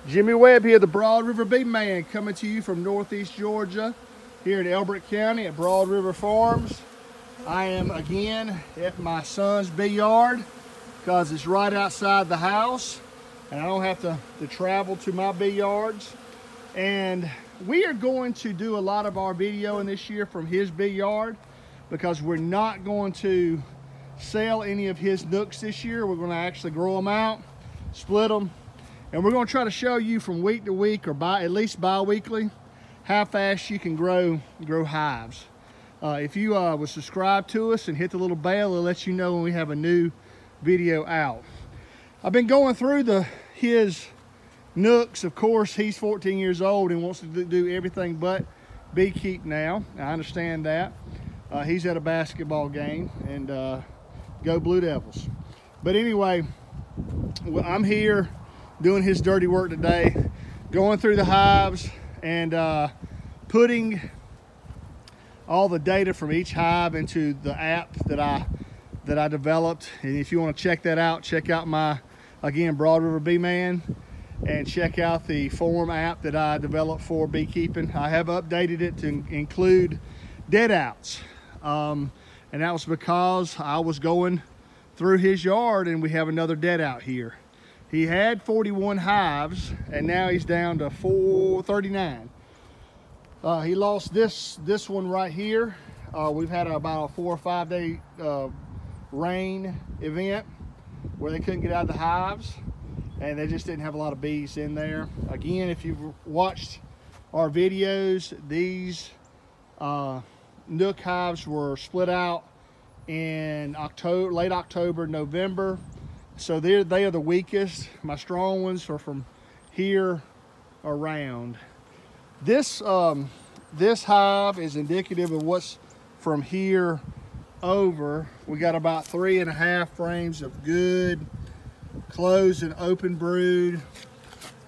Jimmy Webb here, the Broad River Bee Man, coming to you from Northeast Georgia, here in Elbert County at Broad River Farms. I am again at my son's bee yard because it's right outside the house and I don't have to travel to my bee yards. And we are going to do a lot of our videoing this year from his bee yard because we're not going to sell any of his nooks this year. We're going to actually grow them out, split them, and we're going to try to show you from week to week, or at least bi-weekly, how fast you can grow hives. If you would subscribe to us and hit the little bell, it'll let you know when we have a new video out. I've been going through his nooks. Of course, he's 14 years old and wants to do everything but beekeep now. I understand that. He's at a basketball game, and go Blue Devils. But anyway, I'm here doing his dirty work today, going through the hives and putting all the data from each hive into the app that I developed. And if you want to check that out, check out my, again, Broad River Bee Man, and check out the Form app that I developed for beekeeping. I have updated it to include dead outs, and that was because I was going through his yard and we have another dead out here. He had 41 hives and now he's down to 39. He lost this one right here. We've had about a 4 or 5 day rain event where they couldn't get out of the hives and they just didn't have a lot of bees in there. Again, if you've watched our videos, these nook hives were split out in October, late October, November. So they are the weakest. My strong ones are from here around. This hive is indicative of what's from here over. We got about 3.5 frames of good closed and open brood.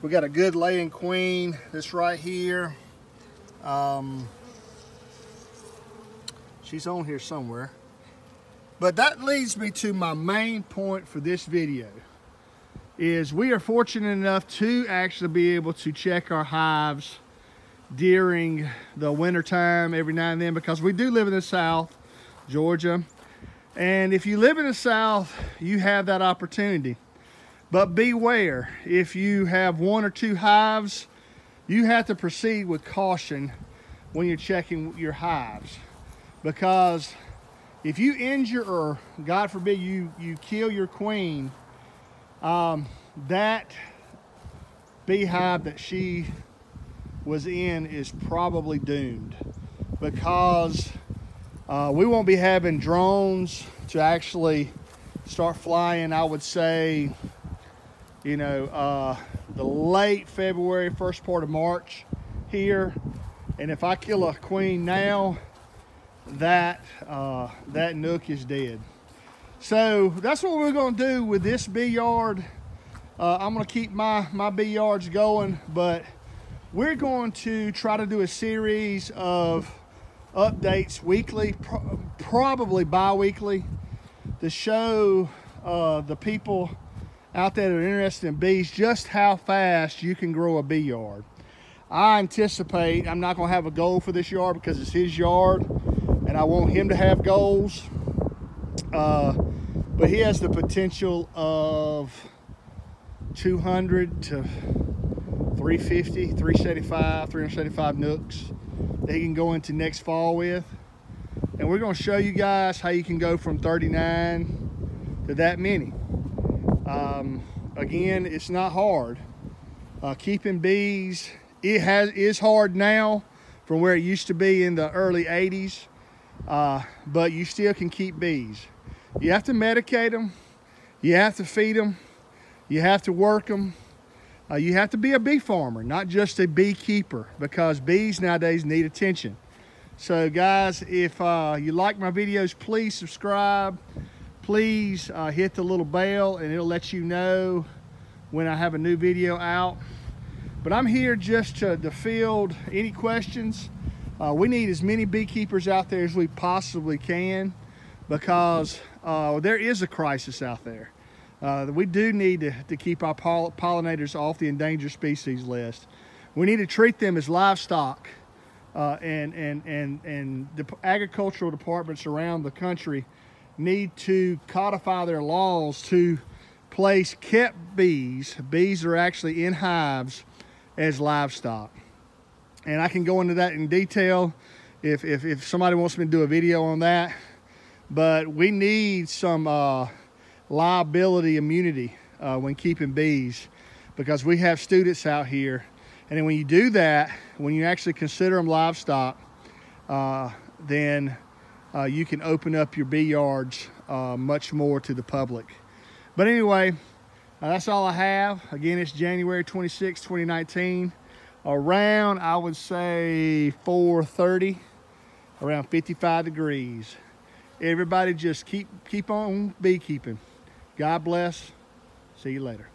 We got a good laying queen, this right here. She's on here somewhere. But that leads me to my main point for this video, is we are fortunate enough to actually be able to check our hives during the winter time every now and then, because we do live in the South Georgia. And if you live in the South, you have that opportunity. But beware, if you have 1 or 2 hives, you have to proceed with caution when you're checking your hives, because if you injure, or God forbid you kill your queen, that beehive that she was in is probably doomed, because we won't be having drones to actually start flying, I would say, you know, the late February, first part of March here. And if I kill a queen now, that nook is dead. So that's what we're going to do with this bee yard. I'm going to keep my bee yards going, but we're going to try to do a series of updates weekly, probably bi-weekly, to show the people out there that are interested in bees just how fast you can grow a bee yard. I anticipate, I'm not going to have a goal for this yard because it's his yard and I want him to have goals, but he has the potential of 200 to 350, 375, 375 nooks that he can go into next fall with. And we're going to show you guys how you can go from 39 to that many. Again, it's not hard. Keeping bees, is hard now from where it used to be in the early 80s. But you still can keep bees. You have to medicate them, you have to feed them, you have to work them, you have to be a bee farmer, not just a beekeeper, because bees nowadays need attention. So guys, if you like my videos, please subscribe, please hit the little bell and it'll let you know when I have a new video out. But I'm here just to field any questions. We need as many beekeepers out there as we possibly can, because there is a crisis out there. We do need to keep our pollinators off the endangered species list. We need to treat them as livestock, and the agricultural departments around the country need to codify their laws to place kept bees that are actually in hives, as livestock. And I can go into that in detail if somebody wants me to do a video on that. But we need some liability immunity when keeping bees, because we have students out here, and then when you do that, when you actually consider them livestock, then you can open up your bee yards much more to the public. But anyway, that's all I have. Again, it's January 26, 2019. Around, I would say 4:30, around 55 degrees. Everybody just keep on beekeeping. God bless. See you later.